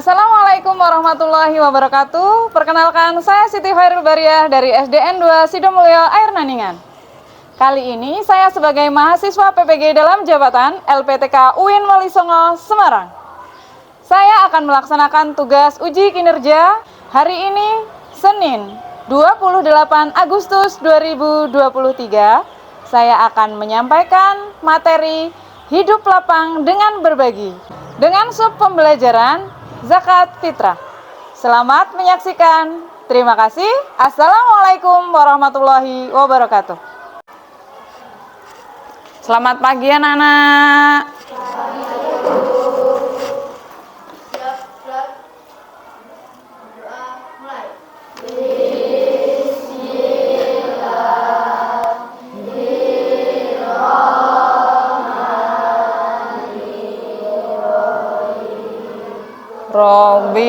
Assalamualaikum warahmatullahi wabarakatuh. Perkenalkan, saya Siti Khairul Bariah dari SDN 2 Sidomulyo Air Naningan. Kali ini saya sebagai mahasiswa PPG dalam jabatan LPTK UIN Walisongo, Semarang. Saya akan melaksanakan tugas uji kinerja hari ini, Senin 28 Agustus 2023. Saya akan menyampaikan materi hidup lapang dengan berbagi dengan sub pembelajaran zakat fitrah. Selamat menyaksikan. Terima kasih. Assalamualaikum warahmatullahi wabarakatuh. Selamat pagi anak-anak.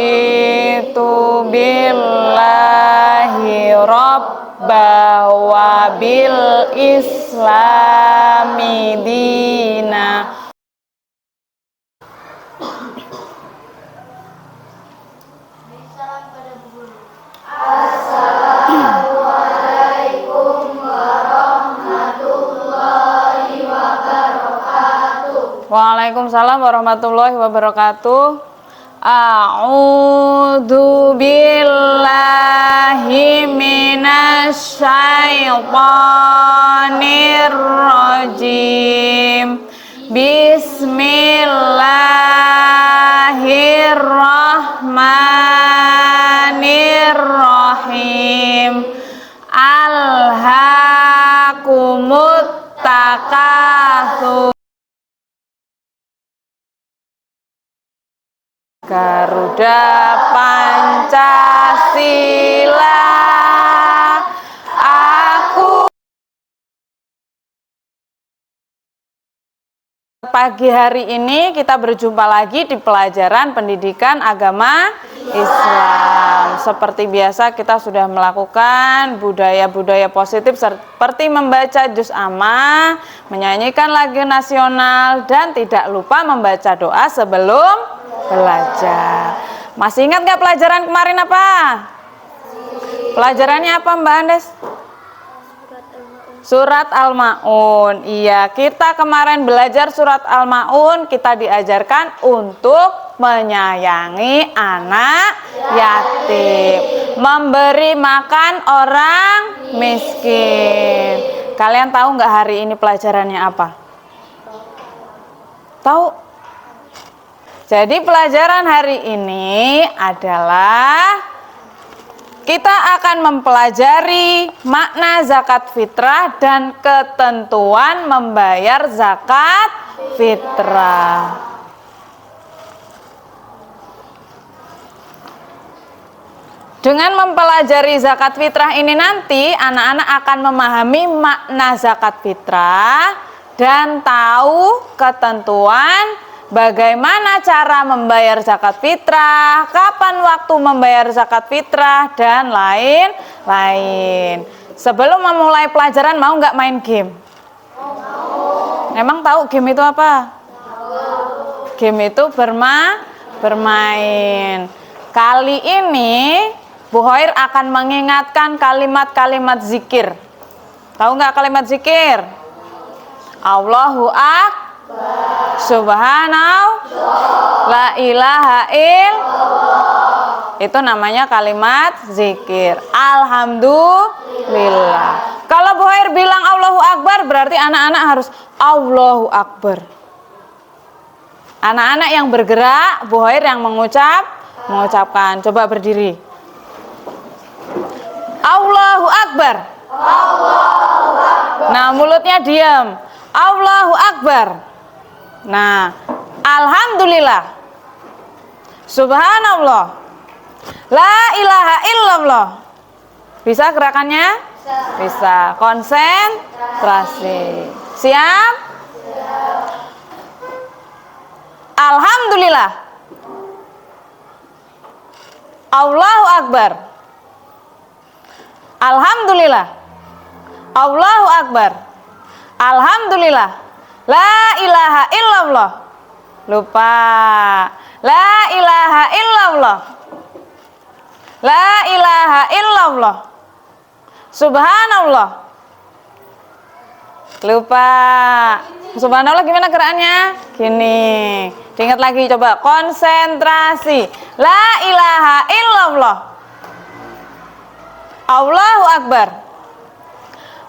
Raditu billahi rabba wa bil islami dina. Assalamualaikum warahmatullahi wabarakatuh. Waalaikumsalam warahmatullahi wabarakatuh. A'udzu billahi minasy syaithanir rajim. Bismillahirrahmanirrahim. Alhaakumut takatsur. Garuda Pancasila, aku. Pagi hari ini kita berjumpa lagi di pelajaran pendidikan agama Islam. Seperti biasa kita sudah melakukan budaya-budaya positif seperti membaca juz amma, menyanyikan lagu nasional, dan tidak lupa membaca doa sebelum belajar. Masih ingat nggak pelajaran kemarin apa? Pelajarannya apa Mbak Andes? Surat Al-Ma'un. Iya, kita kemarin belajar surat Al-Ma'un. Kita diajarkan untuk menyayangi anak yatim, memberi makan orang miskin. Kalian tahu nggak hari ini pelajarannya apa? Tahu? Jadi pelajaran hari ini adalah kita akan mempelajari makna zakat fitrah dan ketentuan membayar zakat fitrah. Dengan mempelajari zakat fitrah ini nanti anak-anak akan memahami makna zakat fitrah dan tahu ketentuan bagaimana cara membayar zakat fitrah, kapan waktu membayar zakat fitrah, dan lain-lain. Sebelum memulai pelajaran, mau nggak main game? Emang tahu game itu apa? Game itu bermain. Kali ini Bu Hoir akan mengingatkan kalimat-kalimat zikir. Tahu nggak kalimat zikir? Allahu Akbar, Subhanallah, la ilaha illallah. Itu namanya kalimat zikir. Alhamdulillah. Kalau Bu Hoir bilang Allahu Akbar, berarti anak-anak harus Allahu Akbar. Anak-anak yang bergerak, Bu Hoir yang mengucapkan. Coba berdiri. Allahu Akbar. Allahu Akbar. Nah, mulutnya diam. Allahu Akbar. Nah, alhamdulillah, subhanallah, la ilaha illallah. Bisa gerakannya? Bisa. Konsentrasi. Siap? Alhamdulillah, Allahu Akbar. Alhamdulillah, Allahu Akbar. Alhamdulillah, la ilaha illallah. Lupa. La ilaha illallah. La ilaha illallah. Subhanallah. Lupa. Subhanallah gimana gerakannya? Gini. Diingat lagi coba. Konsentrasi. La ilaha illallah. Allahu Akbar.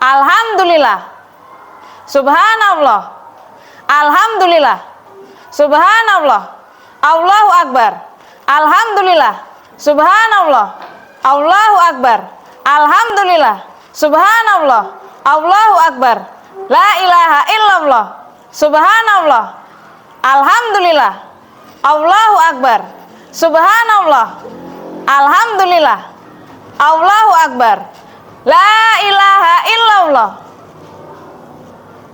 Alhamdulillah. Subhanallah. Alhamdulillah. Subhanallah. Allahu Akbar. Alhamdulillah. Subhanallah. Allahu Akbar. Alhamdulillah. Subhanallah. Allahu Akbar. La ilaha illallah. Subhanallah. Alhamdulillah. Allahu Akbar. Subhanallah. Alhamdulillah. Allahu Akbar. La ilaha illallah.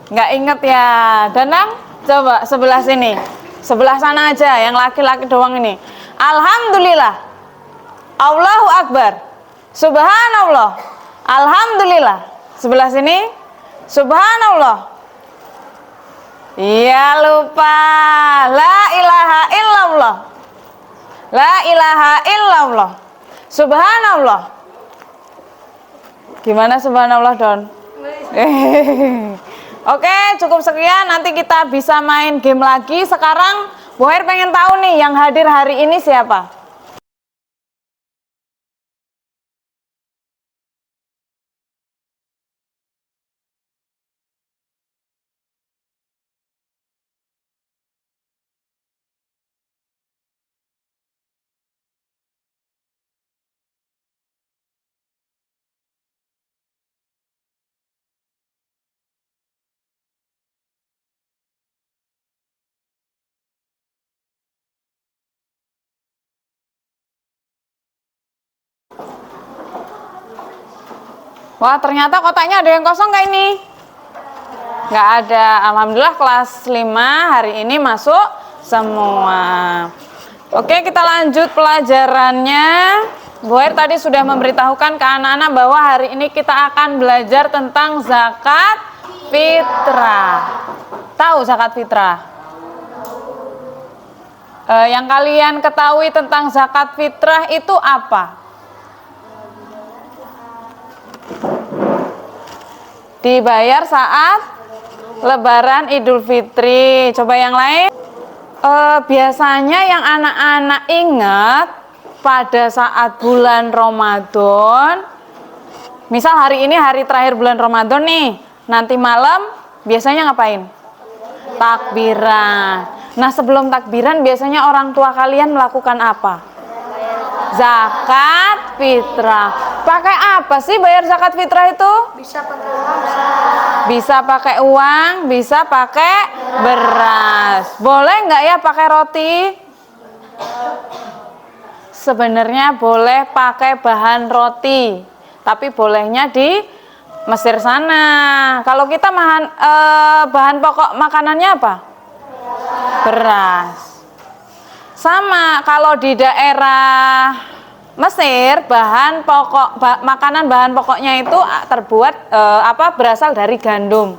Nggak inget ya, Danang? Coba sebelah sini. Sebelah sana aja, yang laki-laki doang ini. Alhamdulillah. Allahu Akbar. Subhanallah. Alhamdulillah. Sebelah sini. Subhanallah. Iya, lupa. La ilaha illallah. La ilaha illallah. Subhanallah. Gimana subhanallah, Don? Oke, cukup sekian. Nanti kita bisa main game lagi. Sekarang Bu Hair pengen tahu nih, yang hadir hari ini siapa? Wah, ternyata kotaknya ada yang kosong nggak ini? Nggak ada. Alhamdulillah kelas 5 hari ini masuk semua. Oke, kita lanjut pelajarannya. Bu Hair tadi sudah memberitahukan ke anak-anak bahwa hari ini kita akan belajar tentang zakat fitrah. Tahu zakat fitrah? Yang kalian ketahui tentang zakat fitrah itu apa? Dibayar saat Lebaran Idul Fitri. Coba yang lain. Biasanya yang anak-anak ingat pada saat bulan Ramadan, misal hari ini hari terakhir bulan Ramadan nih, nanti malam biasanya ngapain? Takbiran. Nah, sebelum takbiran biasanya orang tua kalian melakukan apa? Zakat fitrah. Pakai apa sih bayar zakat fitrah itu? Bisa pakai uang, Bisa pakai uang, bisa pakai beras. Boleh nggak ya pakai roti? Sebenarnya boleh pakai bahan roti, tapi bolehnya di Mesir sana. Kalau kita bahan pokok makanannya apa? Beras. Sama kalau di daerah Mesir bahan pokoknya itu terbuat berasal dari gandum,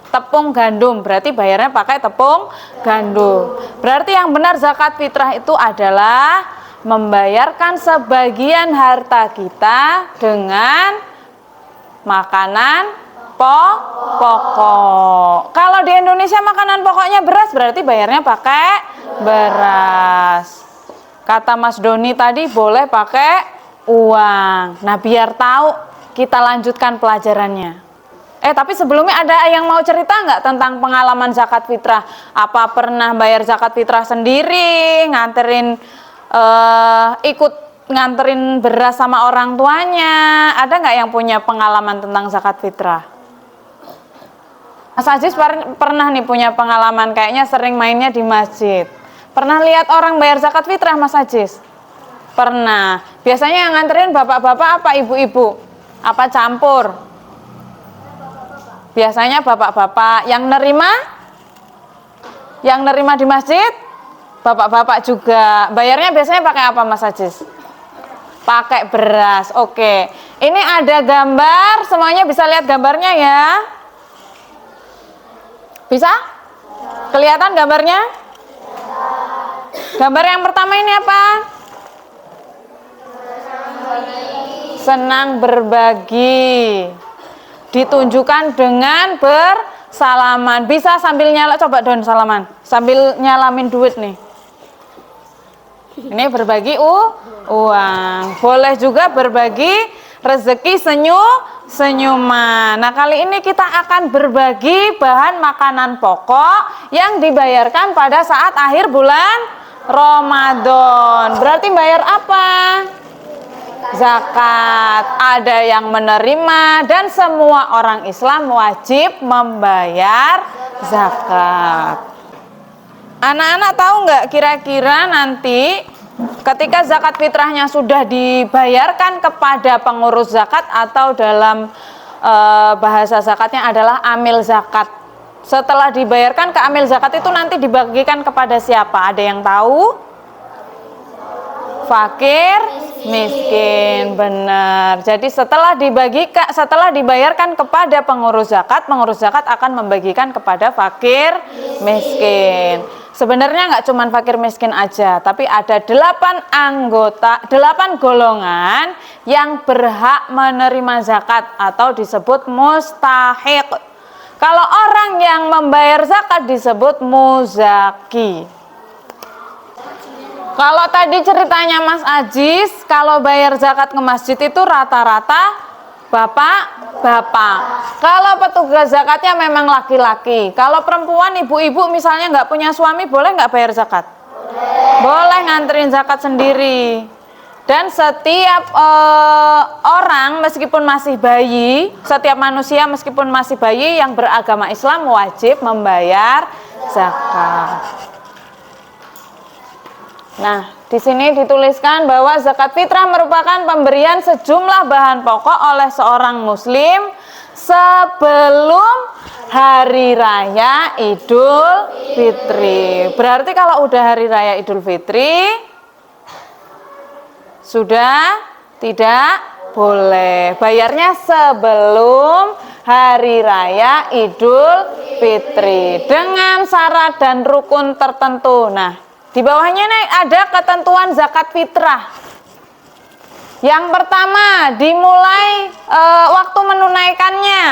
tepung gandum. Berarti bayarnya pakai tepung gandum. Berarti yang benar zakat fitrah itu adalah membayarkan sebagian harta kita dengan makanan pokok. Kalau di Indonesia makanan pokoknya beras, berarti bayarnya pakai beras. Kata Mas Doni tadi boleh pakai uang. Nah, biar tahu kita lanjutkan pelajarannya. Tapi sebelumnya ada yang mau cerita nggak tentang pengalaman zakat fitrah? Apa pernah bayar zakat fitrah sendiri, ikut nganterin beras sama orang tuanya? Ada nggak yang punya pengalaman tentang zakat fitrah? Mas Ajis pernah nih punya pengalaman, kayaknya sering mainnya di masjid. Pernah lihat orang bayar zakat fitrah, Mas Ajis? Pernah. Biasanya yang nganterin bapak-bapak apa ibu-ibu? Apa campur? Biasanya bapak-bapak. Yang nerima di masjid? Bapak-bapak juga. Bayarnya biasanya pakai apa, Mas Ajis? Pakai beras. Oke. Ini ada gambar, semuanya bisa lihat gambarnya ya? Bisa? Kelihatan gambarnya? Gambar yang pertama ini apa? Senang berbagi. Ditunjukkan dengan bersalaman. Bisa sambil nyala, coba Don salaman. Sambil nyalamin duit nih. Ini berbagi uang. Boleh juga berbagi rezeki senyuman. Nah, kali ini kita akan berbagi bahan makanan pokok yang dibayarkan pada saat akhir bulan Ramadan. Berarti bayar apa? Zakat. Ada yang menerima dan semua orang Islam wajib membayar zakat. Anak-anak tahu nggak kira-kira nanti ketika zakat fitrahnya sudah dibayarkan kepada pengurus zakat atau dalam bahasa zakatnya adalah amil zakat. Setelah dibayarkan ke amil zakat itu nanti dibagikan kepada siapa? Ada yang tahu? Fakir, miskin, benar. Jadi setelah dibayarkan kepada pengurus zakat akan membagikan kepada fakir, miskin. Sebenarnya nggak cuma fakir miskin aja, tapi ada 8 golongan yang berhak menerima zakat atau disebut mustahiq. Kalau orang yang membayar zakat disebut muzaki. Kalau tadi ceritanya Mas Ajis, kalau bayar zakat ke masjid itu rata-rata bapak-bapak. Kalau petugas zakatnya memang laki-laki. Kalau perempuan, ibu-ibu misalnya nggak punya suami, boleh nggak bayar zakat? Boleh nganterin zakat sendiri. Dan setiap orang meskipun masih bayi, setiap manusia meskipun masih bayi yang beragama Islam wajib membayar zakat. Nah, di sini dituliskan bahwa zakat fitrah merupakan pemberian sejumlah bahan pokok oleh seorang muslim sebelum hari raya Idul Fitri. Berarti kalau udah hari raya Idul Fitri sudah tidak boleh. Bayarnya sebelum hari raya Idul Fitri dengan syarat dan rukun tertentu. Nah, di bawahnya nih ada ketentuan zakat fitrah. Yang pertama, dimulai waktu menunaikannya.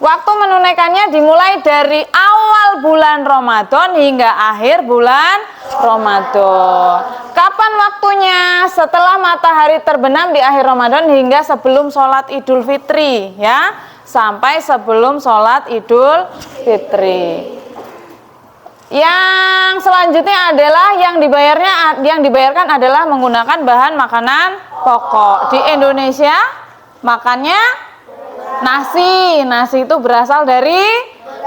Waktu menunaikannya dimulai dari awal bulan Ramadan hingga akhir bulan Ramadan. Kapan waktunya? Setelah matahari terbenam di akhir Ramadan hingga sebelum sholat Idul Fitri, ya, sampai sebelum sholat Idul Fitri. Yang selanjutnya adalah yang dibayarkan adalah menggunakan bahan makanan pokok. Di Indonesia makannya nasi. Nasi itu berasal dari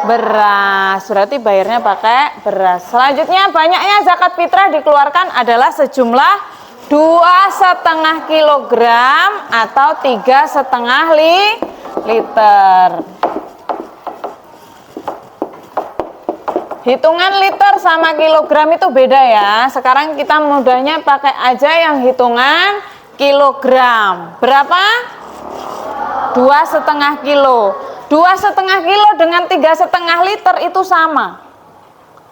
beras. Berarti bayarnya pakai beras. Selanjutnya banyaknya zakat fitrah dikeluarkan adalah sejumlah 2,5 kilogram atau 3,5 liter. Hitungan liter sama kilogram itu beda ya. Sekarang kita mudahnya pakai aja yang hitungan kilogram. Berapa? 2,5 kilo. 2,5 kilo dengan 3,5 liter itu sama.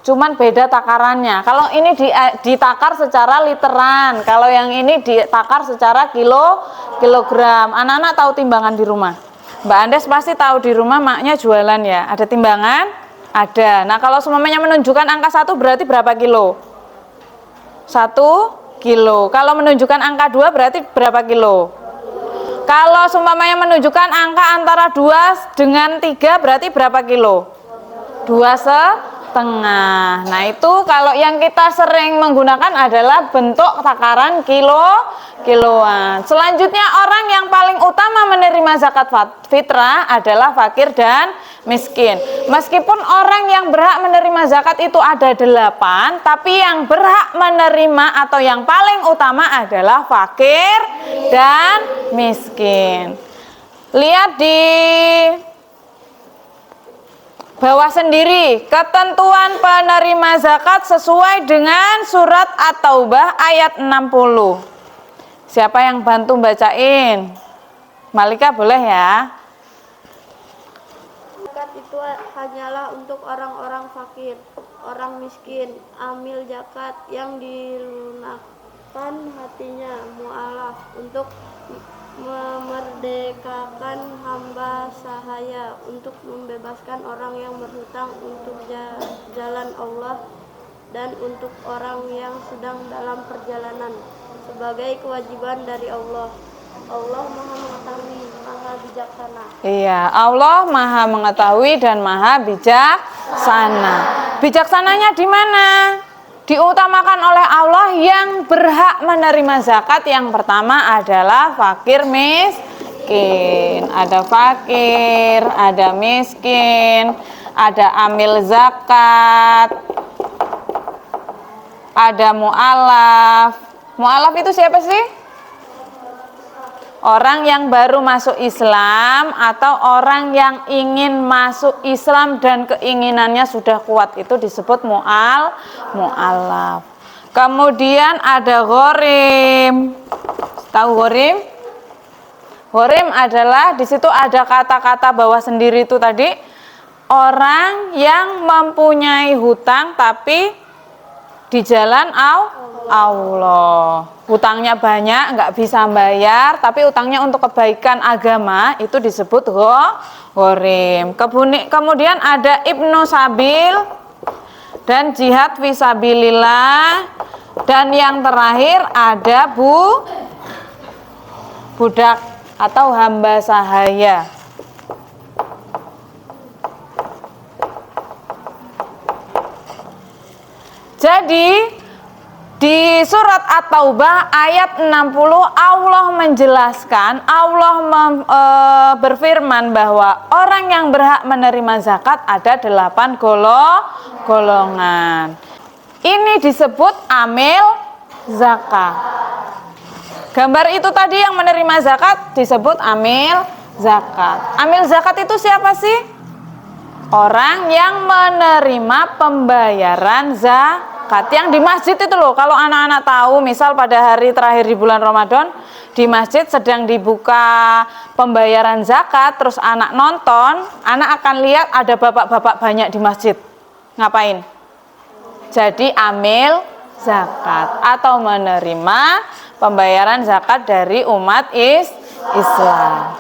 Cuman beda takarannya. Kalau ini ditakar secara literan, kalau yang ini ditakar secara kilogram. Anak-anak tahu timbangan di rumah? Mbak Andes pasti tahu di rumah maknya jualan ya. Ada timbangan? Ada. Nah, kalau semuanya menunjukkan angka 1 berarti berapa kilo? 1 kilo. Kalau menunjukkan angka 2 berarti berapa kilo? Kalau semuanya menunjukkan angka antara 2 dengan 3 berarti berapa kilo? 2,5. Nah, itu kalau yang kita sering menggunakan adalah bentuk takaran kiloan. Selanjutnya orang yang paling utama menerima zakat fitrah adalah fakir dan miskin. Meskipun orang yang berhak menerima zakat itu ada 8, tapi yang berhak menerima atau yang paling utama adalah fakir dan miskin. Lihat di bawah sendiri, ketentuan penerima zakat sesuai dengan surat At-Taubah ayat 60. Siapa yang bantu bacain? Malika boleh ya? Zakat itu hanyalah untuk orang-orang fakir. orang miskin, amil zakat yang dilunakkan hatinya, mu'alaf untuk memerdekakan hamba sahaya, untuk membebaskan orang yang berhutang untuk jalan Allah, dan untuk orang yang sedang dalam perjalanan, sebagai kewajiban dari Allah. Allah Maha Mengetahui, Maha Bijaksana. Iya, Allah Maha Mengetahui dan Maha Bijaksana. Bijaksananya di mana? Diutamakan oleh Allah yang berhak menerima zakat. Yang pertama adalah fakir miskin. Ada fakir, ada miskin, ada amil zakat, ada mu'alaf. Mu'alaf itu siapa sih? Orang yang baru masuk Islam atau orang yang ingin masuk Islam dan keinginannya sudah kuat, itu disebut mu'alaf. Kemudian ada ghorim. Tahu ghorim? Ghorim adalah di situ ada kata-kata bawah sendiri itu tadi, orang yang mempunyai hutang tapi di jalan Allah. Hutangnya banyak, nggak bisa bayar, tapi utangnya untuk kebaikan agama, itu disebut ghorim. Kemudian ada ibnu sabil dan jihad fisabilillah, dan yang terakhir ada budak atau hamba sahaya. Jadi di surat At-Taubah ayat 60 Allah menjelaskan, Allah berfirman bahwa orang yang berhak menerima zakat ada 8 golongan. Ini disebut amil zakat. Gambar itu tadi yang menerima zakat disebut amil zakat. Amil zakat itu siapa sih? Orang yang menerima pembayaran zakat. Yang di masjid itu loh, kalau anak-anak tahu, misal pada hari terakhir di bulan Ramadan, di masjid sedang dibuka pembayaran zakat, terus anak nonton, anak akan lihat ada bapak-bapak banyak di masjid. Ngapain? Jadi amil zakat atau menerima pembayaran zakat dari umat Islam.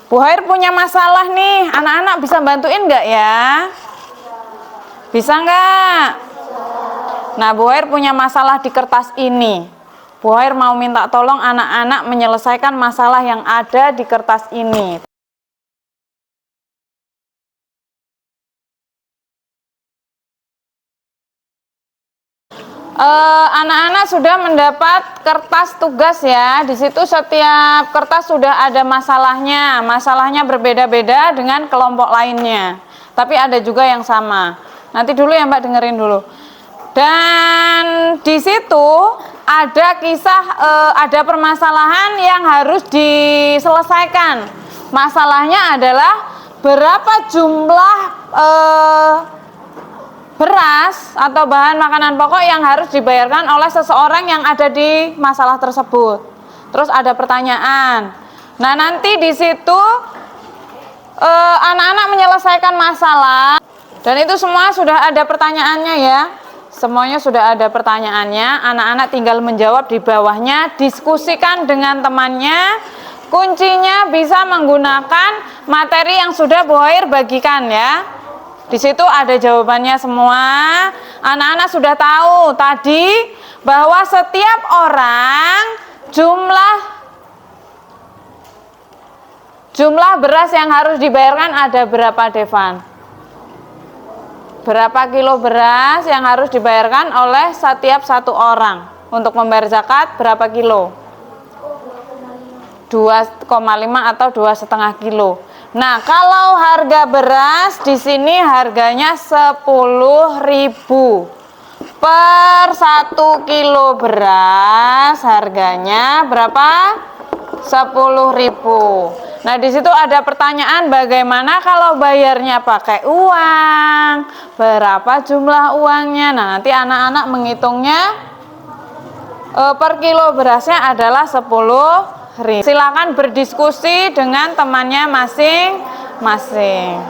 Bu Hair punya masalah nih, anak-anak bisa bantuin nggak ya? Bisa nggak? Nah, Bu Hair punya masalah di kertas ini. Bu Hair mau minta tolong anak-anak menyelesaikan masalah yang ada di kertas ini. Anak-anak sudah mendapat kertas tugas ya. Di situ setiap kertas sudah ada masalahnya. Masalahnya berbeda-beda dengan kelompok lainnya. Tapi ada juga yang sama. Nanti dulu ya Mbak, dengerin dulu. Dan di situ ada kisah, ada permasalahan yang harus diselesaikan. Masalahnya adalah berapa jumlah beras atau bahan makanan pokok yang harus dibayarkan oleh seseorang yang ada di masalah tersebut. Terus ada pertanyaan. Nah, nanti di situ anak-anak menyelesaikan masalah. Dan itu semua sudah ada pertanyaannya ya. Semuanya sudah ada pertanyaannya. Anak-anak tinggal menjawab di bawahnya, diskusikan dengan temannya. Kuncinya bisa menggunakan materi yang sudah Bu Hair bagikan ya. Di situ ada jawabannya semua. Anak-anak sudah tahu tadi bahwa setiap orang jumlah beras yang harus dibayarkan ada berapa, Devan? Berapa kilo beras yang harus dibayarkan oleh setiap satu orang? Untuk membayar zakat berapa kilo? 2,5 atau 2,5 kilo. Nah, kalau harga beras di sini harganya 10.000 per 1 kilo beras, harganya berapa? 10.000. Nah, di situ ada pertanyaan, bagaimana kalau bayarnya pakai uang? Berapa jumlah uangnya? Nah, nanti anak-anak menghitungnya per kilo berasnya adalah 10.000. Silakan berdiskusi dengan temannya masing-masing.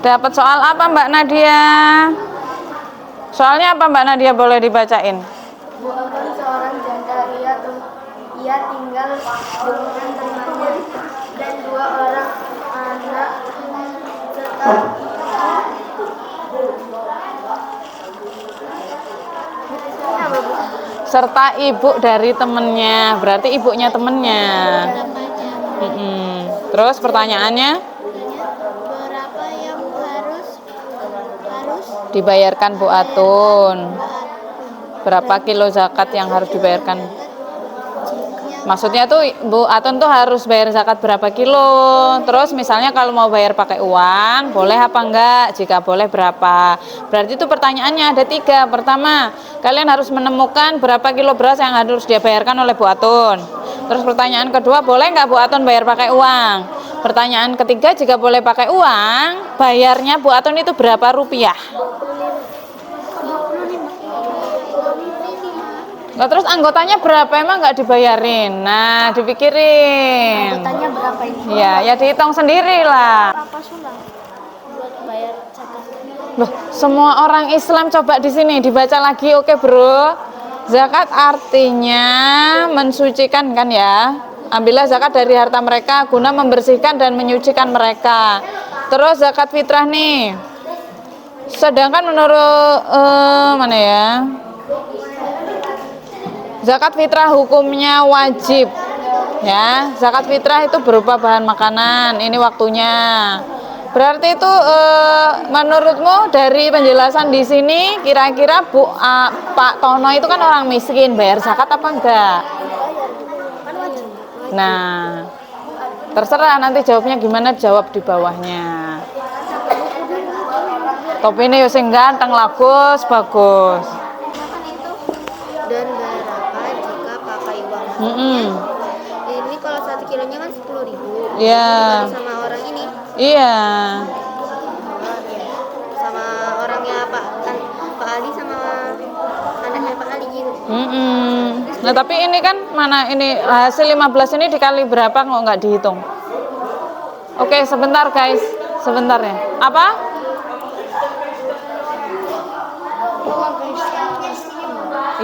Dapat soal apa Mbak Nadia? Soalnya apa Mbak Nadia, boleh dibacain? Bu Alban seorang janda, ia tinggal dengan temannya dan 2 orang anak serta ibu dari temennya, berarti ibunya temennya. Terus pertanyaannya? berapa yang harus Dibayarkan Bu Atun. Berapa kilo zakat yang harus dibayarkan? Maksudnya tuh Bu Atun tuh harus bayar zakat berapa kilo. Terus misalnya kalau mau bayar pakai uang, boleh apa enggak? Jika boleh berapa? Berarti itu pertanyaannya ada 3. Pertama, kalian harus menemukan berapa kilo beras yang harus dibayarkan oleh Bu Atun. Terus pertanyaan kedua, boleh nggak Bu Atun bayar pakai uang? Pertanyaan ketiga, jika boleh pakai uang, bayarnya Bu Atun itu berapa rupiah? Nah, terus anggotanya berapa, emang nggak dibayarin? Nah, dipikirin. Anggotanya berapa ini? Ya dihitung sendiri lah. Apa sunnah buat bayar zakat? Loh, semua orang Islam coba di sini dibaca lagi, oke bro? Zakat artinya mensucikan kan ya? Ambillah zakat dari harta mereka guna membersihkan dan menyucikan mereka. Terus zakat fitrah nih. Sedangkan menurut mana ya? Zakat fitrah hukumnya wajib. Ya, zakat fitrah itu berupa bahan makanan. Ini waktunya. Berarti itu menurutmu dari penjelasan di sini kira-kira Pak Tono itu kan orang miskin, bayar zakat apa enggak? Nah, terserah nanti jawabnya gimana, jawab di bawahnya. Topinya yo sing ganteng, bagus. Dan berapa jika pakai uang? Ini kalau 1 kilonya kan 10.000. Iya. Sama orang ini. Iya. Sama orangnya Pak Ali sama anaknya Pak Ali gitu. Nah tapi ini kan mana ini hasil 15 ini dikali berapa kok nggak dihitung? Oke, sebentar guys, sebentar ya. Apa?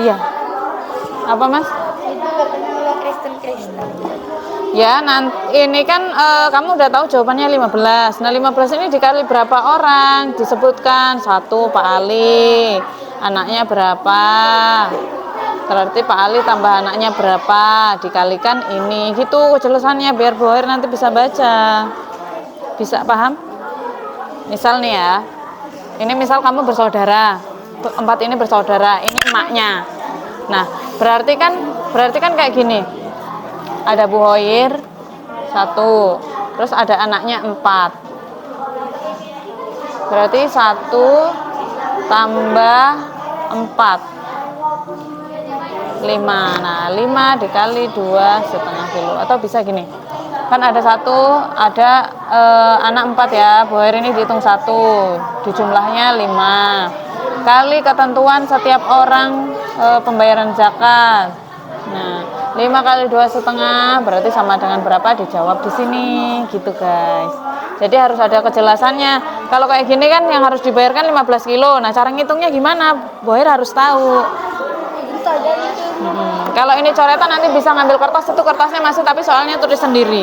Iya. Apa mas? Itu katanya Allah Kristen. Ya, nanti ini kan kamu udah tahu jawabannya 15. Nah, 15 ini dikali berapa orang? Disebutkan 1 Pak Ali. Anaknya berapa? Berarti Pak Ali tambah anaknya berapa? Dikalikan ini. Gitu kejelasannya biar Bu Hoir nanti bisa baca. Bisa paham? Misal nih ya. Ini misal kamu bersaudara. 4 ini bersaudara, ini emaknya. Nah, berarti kan kayak gini. Ada Bu Hoir 1, terus ada anaknya 4. Berarti 1 tambah 4 5. Nah, 5 dikali 2,5 kilo. Atau bisa gini. Kan ada anak 4 ya. Bu Hoir ini dihitung 1. Dijumlahnya 5. Kali ketentuan setiap orang pembayaran zakat. Nah, 5 kali 2,5 berarti sama dengan berapa, dijawab di sini gitu guys. Jadi harus ada kejelasannya. Kalau kayak gini kan yang harus dibayarkan 15 kilo. Nah, cara ngitungnya gimana? Bu Hoir harus tahu. Kalau ini coretan nanti bisa ngambil kertas, itu kertasnya masih tapi soalnya tulis sendiri.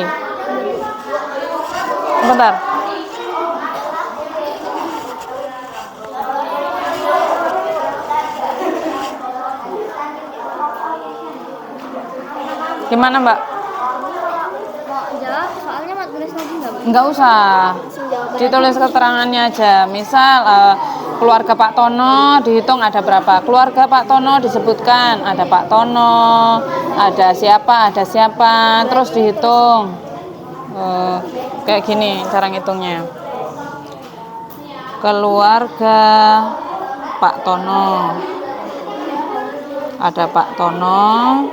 Bentar. Gimana Mbak? Mau jawab soalnya mau tulis lagi nggak? Enggak usah. Ditulis keterangannya aja. Misal keluarga Pak Tono dihitung ada berapa? Keluarga Pak Tono disebutkan ada Pak Tono, ada siapa, terus dihitung. Kayak gini cara ngitungnya. Keluarga Pak Tono. Ada Pak Tono,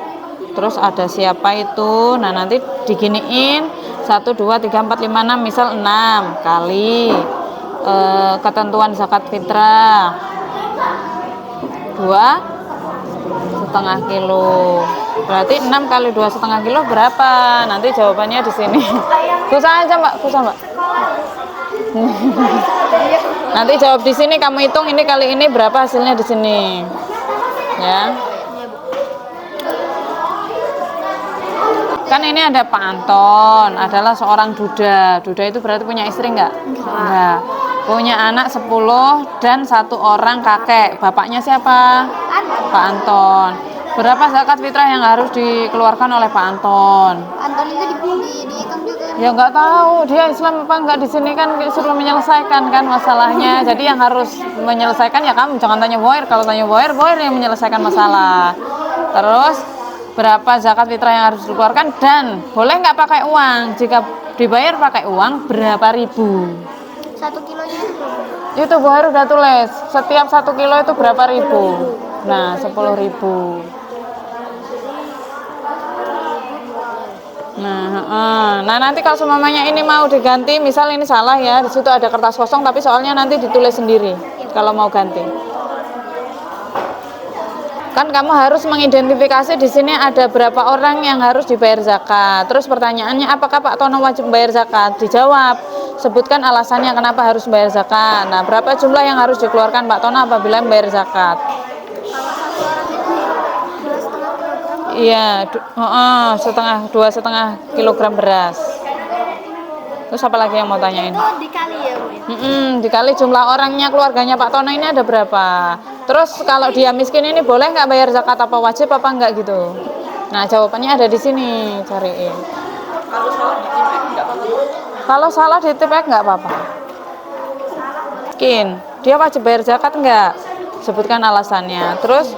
terus ada siapa itu. Nah, nanti diginiin 1, 2, 3, 4, 5, 6, misal 6 kali ketentuan zakat fitrah 2,5 kilo. Berarti 6 kali 2,5 kilo berapa? Nanti jawabannya di sini. Susah aja Mbak, susah Mbak. Nanti jawab di sini, kamu hitung ini kali ini berapa hasilnya di sini. Ya. Kan ini ada Pak Anton, adalah seorang duda. Duda itu berarti punya istri enggak? Enggak. Punya anak 10 dan 1 orang kakek. Bapaknya siapa? Pak Anton. Berapa zakat fitrah yang harus dikeluarkan oleh Pak Anton? Anton itu dihitung juga. Ya nggak tahu, dia Islam apa enggak, di sini kan suruh menyelesaikan kan masalahnya. Jadi yang harus menyelesaikan ya kamu, jangan tanya Boyer. Kalau tanya Boyer, Boyer yang menyelesaikan masalah. Terus berapa zakat fitrah yang harus dikeluarkan dan boleh nggak pakai uang? Jika dibayar pakai uang berapa ribu? 1 kilonya itu berapa? Itu Bu Heru udah tulis, setiap 1 kilo itu berapa ribu? Nah, 10.000. Nah nanti kalau semuanya ini mau diganti, misal ini salah ya, di situ ada kertas kosong tapi soalnya nanti ditulis sendiri kalau mau ganti. Kan kamu harus mengidentifikasi di sini ada berapa orang yang harus dibayar zakat. Terus pertanyaannya, apakah Pak Tono wajib bayar zakat? Dijawab, sebutkan alasannya kenapa harus bayar zakat. Nah, berapa jumlah yang harus dikeluarkan Pak Tono apabila membayar zakat? Iya, 2,5 kilogram beras. Terus apa lagi yang mau tanyain? Itu dikali ya, Bu? Dikali jumlah orangnya, keluarganya Pak Tono ini ada berapa? Terus kalau dia miskin ini boleh nggak bayar zakat, apa wajib apa enggak gitu? Nah jawabannya ada di sini, cariin. Kalau salah di tipek nggak apa-apa. Miskin, dia wajib bayar zakat enggak? Sebutkan alasannya. Terus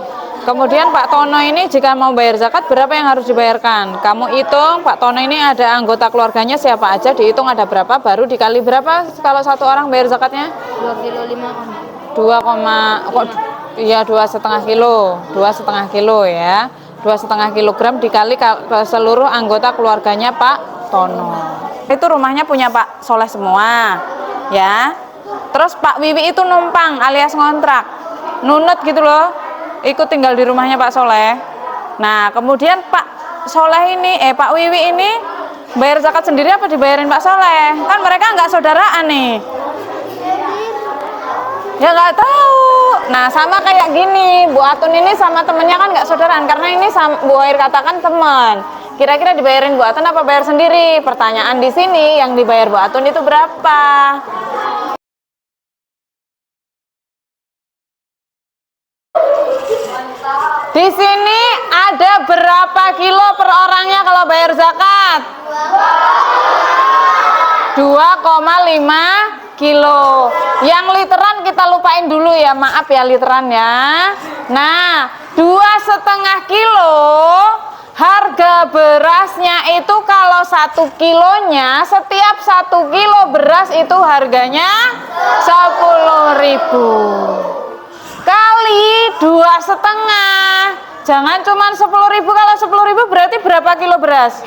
kemudian Pak Tono ini jika mau bayar zakat berapa yang harus dibayarkan? Kamu hitung Pak Tono ini ada anggota keluarganya siapa aja, dihitung ada berapa, baru dikali berapa kalau 1 orang bayar zakatnya? 2,5 kilo. 2,5 kilo, 2,5 kilo ya, 2,5 kilogram dikali ke seluruh anggota keluarganya Pak Tono. Itu rumahnya punya Pak Soleh semua ya. Terus Pak Wiwi itu numpang alias ngontrak, nunut gitu loh, ikut tinggal di rumahnya Pak Soleh. Nah kemudian Pak Soleh ini, Pak Wiwi ini bayar zakat sendiri apa dibayarin Pak Soleh? Kan mereka nggak saudaraan nih. Ya nggak tahu. Nah sama kayak gini, Bu Atun ini sama temennya kan nggak saudaraan, karena ini Bu Air katakan teman. Kira-kira dibayarin Bu Atun apa bayar sendiri? Pertanyaan di sini, yang dibayar Bu Atun itu berapa? Di sini ada berapa kilo per orangnya kalau bayar zakat? 2,5 kilo. Yang literan kita lupain dulu ya, maaf ya literan ya. Nah 2,5 kilo harga berasnya itu kalau 1 kilonya, setiap 1 kilo beras itu harganya 10.000 kali 2,5. Jangan cuma 10.000, kalau 10.000 berarti berapa kilo beras?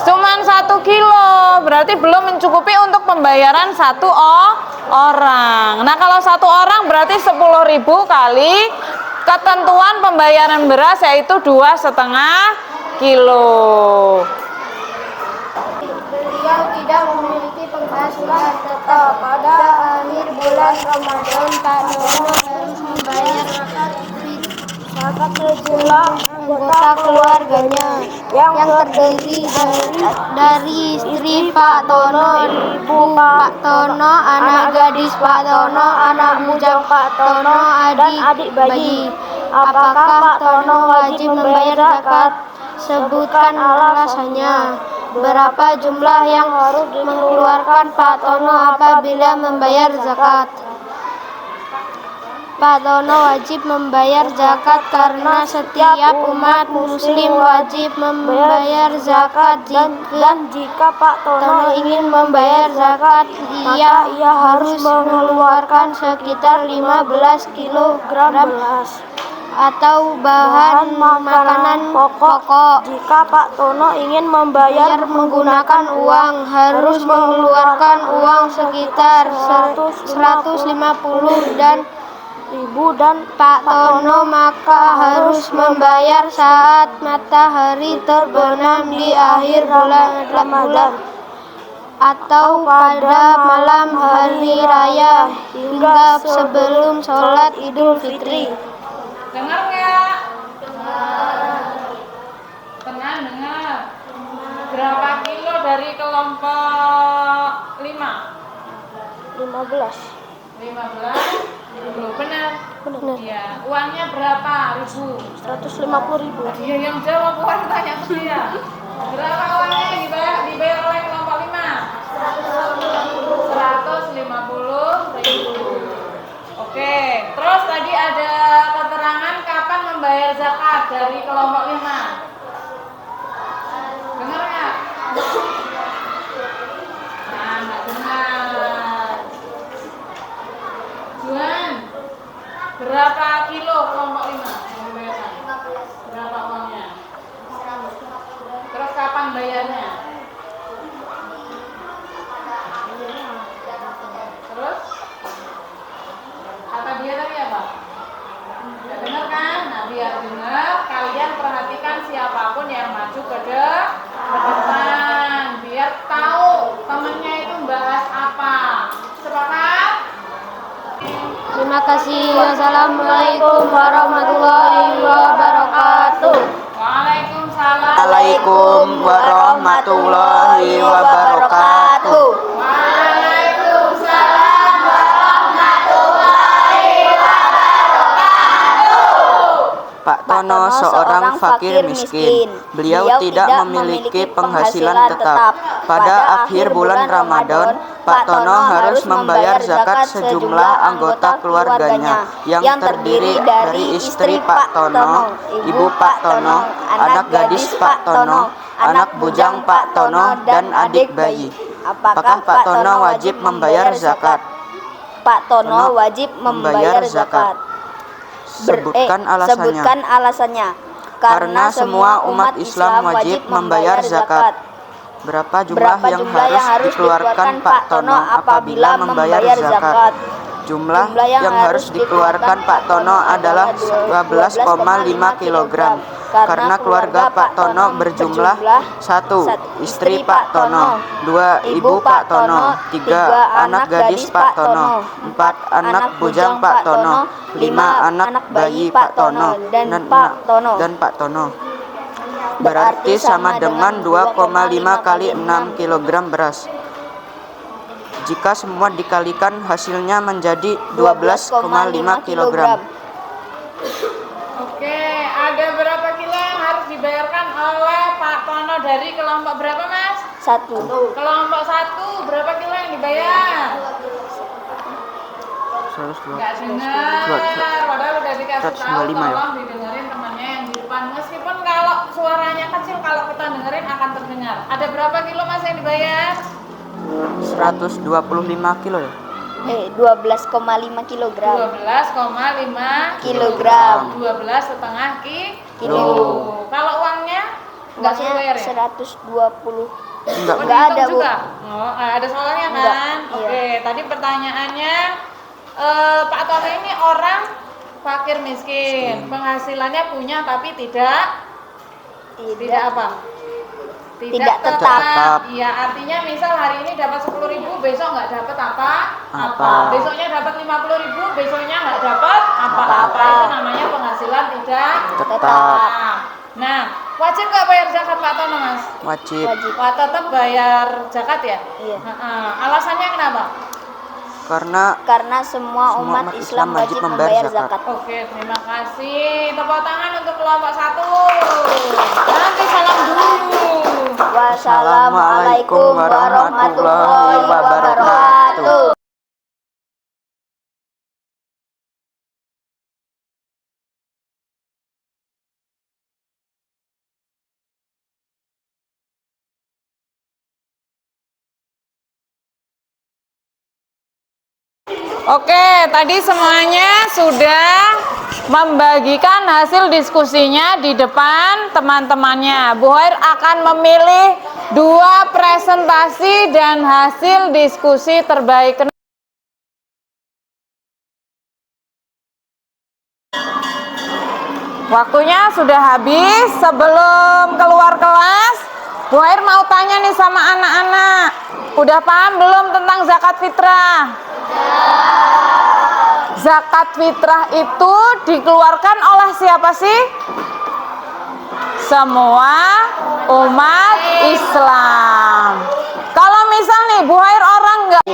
Cuman 1 kilo, berarti belum mencukupi untuk pembayaran 1 orang. Nah kalau 1 orang berarti 10.000 kali ketentuan pembayaran beras yaitu 2,5 kilo. Beliau tidak memiliki penghasilan tetap. Pada akhir bulan Ramadan Pak Tono harus membayar zakat sejumlah anggota keluarganya yang terdiri dari istri Pak Tono, ibu Pak Tono, anak gadis Pak Tono, anak bujang Pak Tono, adik bayi. Apakah Pak Tono wajib membayar zakat? Sebutkan alasannya. Berapa jumlah yang harus dikeluarkan Pak Tono apabila membayar zakat? Pak Tono wajib membayar zakat karena setiap umat muslim wajib membayar zakat, dan jika Pak Tono ingin membayar zakat, ia harus mengeluarkan sekitar 15 kg beras atau bahan makanan pokok. Jika Pak Tono ingin membayar menggunakan uang, harus mengeluarkan uang sekitar 150 dan Pak Tono maka harus membayar saat matahari terbenam di akhir bulan Ramadan. atau pada malam hari raya hingga sebelum sholat Idul Fitri. Dengar nggak? Tenang, dengar. Berapa kilo dari kelompok 5? 15. 15? Belum benar. Benar. Iya. Uangnya berapa ribu? 150.000. Iya, yang jawab bukan tanya ke dia. Berapa uangnya yang dibayar oleh kelompok 5? 150.000. Oke, terus tadi ada keterangan kapan membayar zakat dari kelompok 5. Dengar nggak? Nah, nggak dengar. Juan, berapa kilo kelompok 5 yang dibayarkan? Berapa uangnya? Terus kapan bayarnya? Terus? Kata dia tadi apa? Nggak dengar kan? Nah, biar dengar, kalian perhatikan siapapun yang maju ke depan, biar tahu temennya itu bahas apa. Sepakat? Terima kasih. Wassalamualaikum warahmatullahi wabarakatuh. Waalaikumsalam. Waalaikumsalam warahmatullahi wabarakatuh. Waalaikumsalam warahmatullahi wabarakatuh. Pak Tono seorang fakir miskin. Beliau tidak memiliki penghasilan tetap. Pada akhir bulan Ramadan, Pak Tono harus membayar zakat sejumlah anggota keluarganya yang terdiri dari istri Pak Tono, ibu Pak Tono, anak gadis Pak Tono, anak bujang Pak Tono, dan adik bayi. Apakah Pak Tono wajib membayar zakat? Pak Tono wajib membayar zakat. Sebutkan alasannya. Sebutkan alasannya. Karena semua umat Islam wajib membayar zakat. Berapa jumlah yang harus dikeluarkan Pak Tono apabila membayar zakat? Jumlah yang harus dikeluarkan Pak Tono adalah 12,5 kg. Karena keluarga Pak Tono berjumlah 1. Istri Pak Tono, 2. Ibu Pak Tono, 3. Anak gadis Pak Tono, 4. Anak bujang Pak Tono, 5. Anak bayi Pak Tono, dan Pak Tono. Berarti sama dengan 2,5 kali 6 kg beras. Jika semua dikalikan hasilnya menjadi 12,5 kg. Oke, ada berapa kilo yang harus dibayarkan oleh Pak Tono dari kelompok berapa, Mas? 1. Kelompok 1 berapa kilo yang dibayar? 120. Nggak dengar, padahal udah dikasih tahu, 125 ya? tolong didengerin temannya yang di depan. Meskipun kalau suaranya kecil, kalau kita dengerin akan terdengar. Ada berapa kilo Mas yang dibayar? 125 kilo ya? 12,5 kilogram. 12,5 Kilogram. 12,5 kilo. Kalau uangnya nggak suruh bayar ya? 120. Enggak. Oh, Nggak ada, dihitung Bu. juga? Oh, ada soalnya Enggak, kan? iya. Oke, tadi pertanyaannya Pak Tono ini orang fakir miskin, penghasilannya punya tapi tidak apa? Tidak tetap. Iya, artinya misal hari ini dapat 10.000, besok nggak dapat apa? Besoknya dapat 50.000, besoknya nggak dapat apa-apa. Itu namanya penghasilan tidak Tetap. Nah, wajib nggak bayar zakat Pak Tono, Mas? Wajib. Wah, tetap bayar zakat ya? Iya. Alasannya kenapa? Karena semua umat Islam wajib membayar zakat. Oke, terima kasih. Tepuk tangan untuk kelompok 1. Nanti salam dulu. Wassalamualaikum warahmatullahi wabarakatuh. Oke, tadi semuanya sudah membagikan hasil diskusinya di depan teman-temannya. Bu Hoir akan memilih 2 presentasi dan hasil diskusi terbaik. Waktunya sudah habis. Sebelum keluar kelas, Bu Air mau tanya nih sama anak-anak. Udah paham belum tentang zakat fitrah? Zakat fitrah itu dikeluarkan oleh siapa sih? Semua umat Islam. Kalau misal nih Bu Hair orang nggak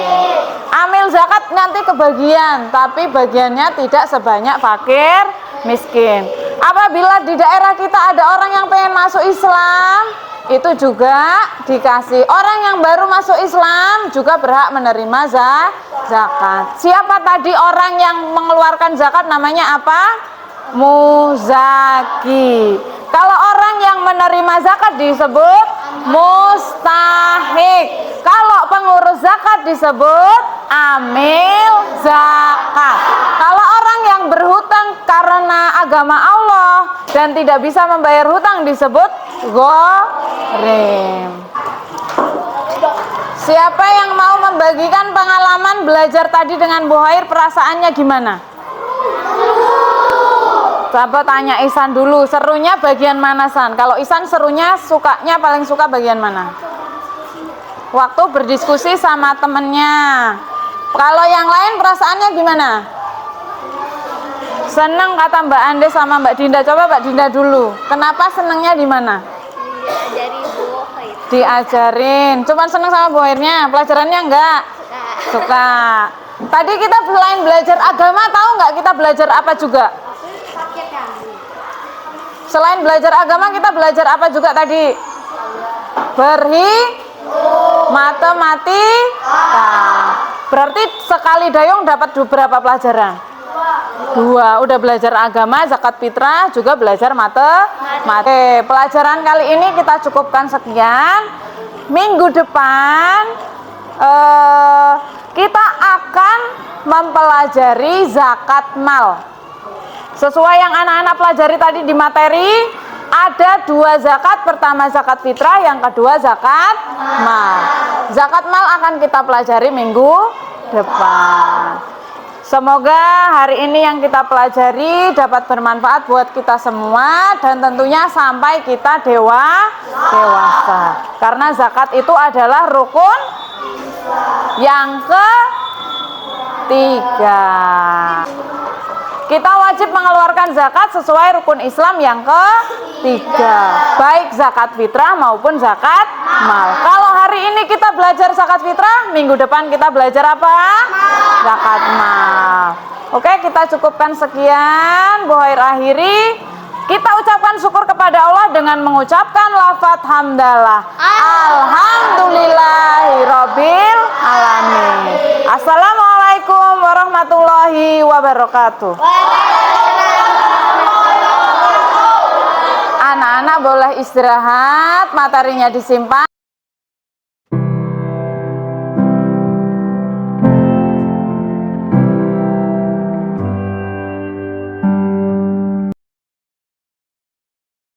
ambil zakat nanti kebagian, tapi bagiannya tidak sebanyak fakir miskin. Apabila di daerah kita ada orang yang pengen masuk Islam, itu juga dikasih. Orang yang baru masuk Islam juga berhak menerima zakat. Siapa tadi orang yang mengeluarkan zakat, namanya apa? Muzaki. Kalau orang yang menerima zakat disebut mustahik. Kalau pengurus zakat disebut amil zakat. Kalau orang yang berhutang karena agama Allah dan tidak bisa membayar hutang disebut gharim. Siapa yang mau membagikan pengalaman belajar tadi dengan Bu Hair, perasaannya gimana? Coba tanya Ihsan dulu, serunya bagian mana, San? Kalau Ihsan serunya paling suka bagian mana? Waktu berdiskusi sama temennya. Kalau yang lain perasaannya gimana? Seneng kata Mbak Ande sama Mbak Dinda. Coba Mbak Dinda dulu. Kenapa senengnya di mana? Diajari Bu Hair. Diajarin. Cuman seneng sama Bu Hairnya, pelajarannya enggak? Suka. Tadi kita selain belajar agama, tahu nggak kita belajar apa juga? Selain belajar agama, kita belajar apa juga tadi? Matematika. Berarti sekali dayung dapat berapa pelajaran? 2. Udah belajar agama, zakat fitrah, juga belajar matematika. Pelajaran kali ini kita cukupkan sekian. Minggu depan kita akan mempelajari zakat mal. Sesuai yang anak-anak pelajari tadi di materi, ada 2 zakat. Pertama zakat fitrah, yang kedua zakat mal. Zakat mal akan kita pelajari minggu depan. Semoga hari ini yang kita pelajari dapat bermanfaat buat kita semua, dan tentunya sampai kita dewasa. Karena zakat itu adalah rukun yang ketiga. Kita wajib mengeluarkan zakat sesuai rukun Islam yang ketiga, baik zakat fitrah maupun zakat mal. Kalau hari ini kita belajar zakat fitrah, minggu depan kita belajar apa? Zakat mal. Oke, kita cukupkan sekian. Bu Hair akhiri. Kita ucapkan syukur kepada Allah dengan mengucapkan lafaz hamdalah. Alhamdulillahirabbil alamin. Assalamualaikum warahmatullahi wabarakatuh. Anak-anak boleh istirahat, materinya disimpan.